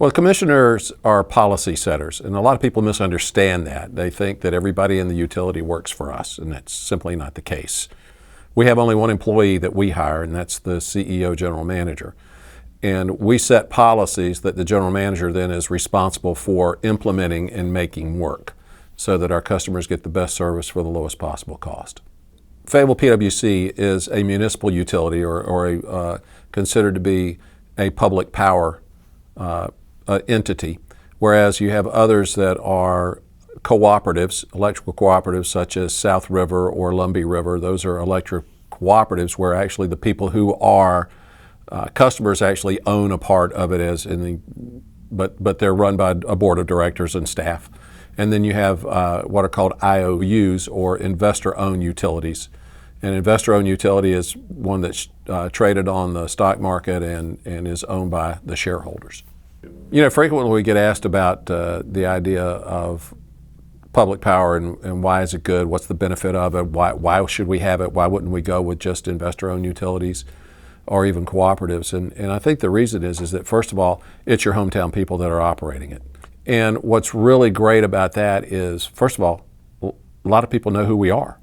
Well, commissioners are policy setters, and a lot of people misunderstand that. They think that everybody in the utility works for us, and that's simply not the case. We have only one employee that we hire, and that's the CEO, general manager. And we set policies that the general manager then is responsible for implementing and making work so that our customers get the best service for the lowest possible cost. Fayetteville PWC is a municipal utility or considered to be a public power entity, whereas you have others that are cooperatives, electrical cooperatives such as South River or Lumbee River. Those are electric cooperatives where actually the people who are customers actually own a part of it but they're run by a board of directors and staff. And then you have what are called IOUs or investor-owned utilities. An investor-owned utility is one that's traded on the stock market and is owned by the shareholders. You know, frequently we get asked about the idea of public power and why is it good, what's the benefit of it, why should we have it, why wouldn't we go with just investor-owned utilities or even cooperatives. And I think the reason is that, first of all, it's your hometown people that are operating it. And what's really great about that is, first of all, a lot of people know who we are.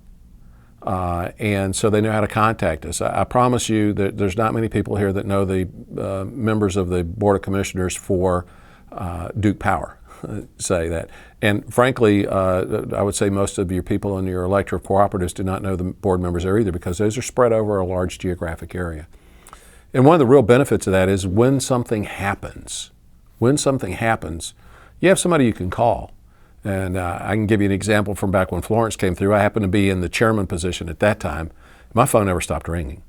And so they know how to contact us. I promise you that there's not many people here that know the members of the Board of Commissioners for Duke Power, say that. And frankly, I would say most of your people in your electric cooperatives do not know the board members there either, because those are spread over a large geographic area. And one of the real benefits of that is when something happens, you have somebody you can call. And I can give you an example from back when Florence came through. I happened to be in the chairman position at that time. My phone never stopped ringing.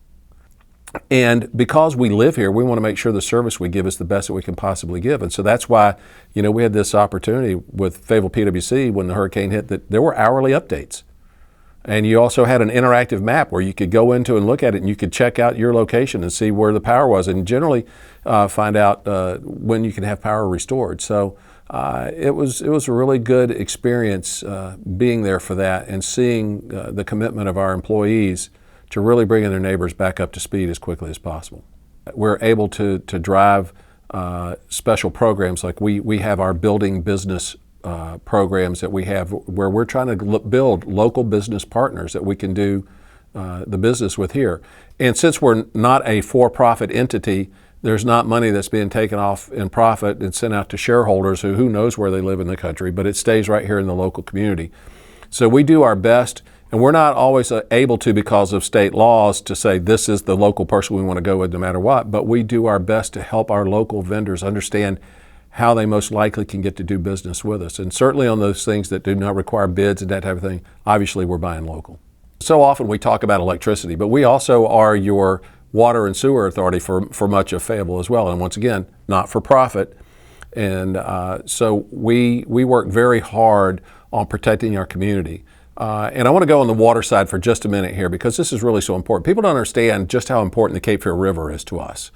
And because we live here, we want to make sure the service we give is the best that we can possibly give. And so that's why, you know, we had this opportunity with Fayetteville PWC when the hurricane hit that there were hourly updates. And you also had an interactive map where you could go into and look at it, and you could check out your location and see where the power was, and generally find out when you can have power restored. So it was a really good experience being there for that and seeing the commitment of our employees to really bringing their neighbors back up to speed as quickly as possible. We're able to drive special programs like we have our building business programs that we have where we're trying to build local business partners that we can do the business with here. And since we're not a for-profit entity, there's not money that's being taken off in profit and sent out to shareholders who knows where they live in the country, but it stays right here in the local community. So we do our best, and we're not always able to, because of state laws, to say this is the local person we want to go with no matter what, but we do our best to help our local vendors understand how they most likely can get to do business with us. And certainly on those things that do not require bids and that type of thing, obviously we're buying local. So often we talk about electricity, but we also are your water and sewer authority for much of Fayetteville as well. And once again, not for profit. And so we work very hard on protecting our community. And I want to go on the water side for just a minute here, because this is really so important. People don't understand just how important the Cape Fear River is to us.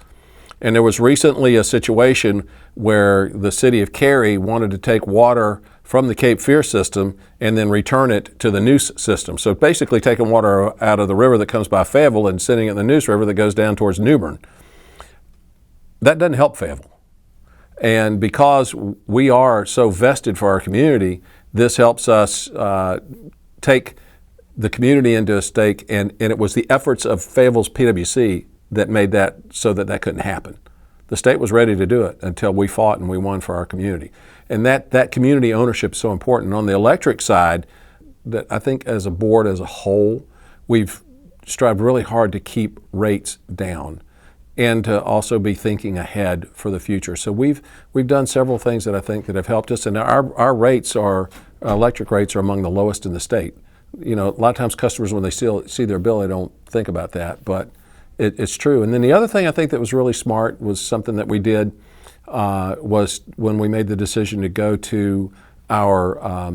And there was recently a situation where the city of Cary wanted to take water from the Cape Fear system and then return it to the Neuse system. So basically taking water out of the river that comes by Fayetteville and sending it in the Neuse River that goes down towards New Bern. That doesn't help Fayetteville. And because we are so vested for our community, this helps us take the community into a stake, and it was the efforts of Fayetteville's PWC that made that so that couldn't happen. The state was ready to do it until we fought and we won for our community. And that community ownership is so important. On the electric side, that I think as a board as a whole, we've strived really hard to keep rates down and to also be thinking ahead for the future. So we've done several things that I think that have helped us, and our rates electric rates are among the lowest in the state. You know, a lot of times customers, when they see their bill, they don't think about that, but it's true. And then the other thing I think that was really smart was something that we did was when we made the decision to go to our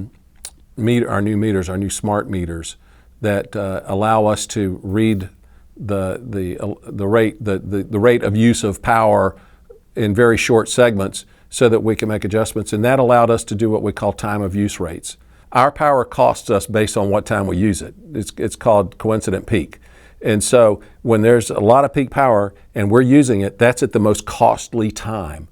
new meters, our new smart meters that allow us to read the rate of use of power in very short segments so that we can make adjustments. And that allowed us to do what we call time of use rates. Our power costs us based on what time we use it. It's called coincident peak. And so when there's a lot of peak power and we're using it, that's at the most costly time.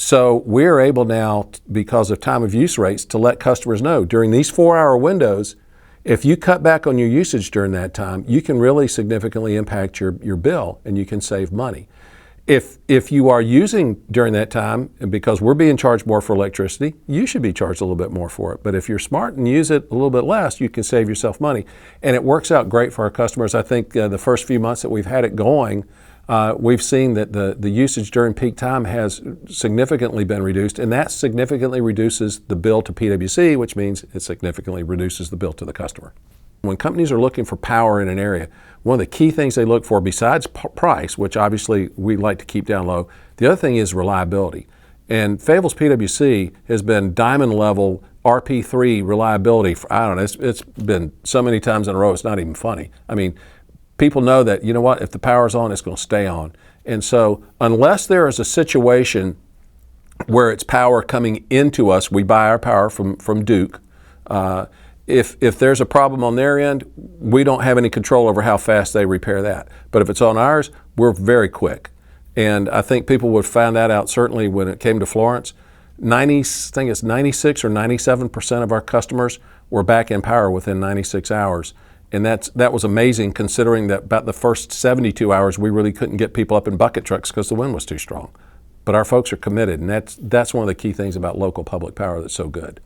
So we're able now, because of time of use rates, to let customers know during these 4-hour windows, if you cut back on your usage during that time, you can really significantly impact your bill and you can save money. If you are using during that time, and because we're being charged more for electricity, you should be charged a little bit more for it. But if you're smart and use it a little bit less, you can save yourself money. And it works out great for our customers. I think the first few months that we've had it going, we've seen that the usage during peak time has significantly been reduced, and that significantly reduces the bill to PwC, which means it significantly reduces the bill to the customer. When companies are looking for power in an area, one of the key things they look for, besides price, which obviously we like to keep down low, the other thing is reliability. And Fayetteville's PwC has been diamond level RP3 reliability for, I don't know, it's been so many times in a row, it's not even funny. I mean, people know that, you know what, if the power's on, it's going to stay on. And so unless there is a situation where it's power coming into us, we buy our power from Duke. If there's a problem on their end, we don't have any control over how fast they repair that. But if it's on ours, we're very quick. And I think people would find that out certainly when it came to Florence. I think it's 96 or 97% of our customers were back in power within 96 hours. And that was amazing, considering that about the first 72 hours, we really couldn't get people up in bucket trucks because the wind was too strong. But our folks are committed, and that's one of the key things about local public power that's so good.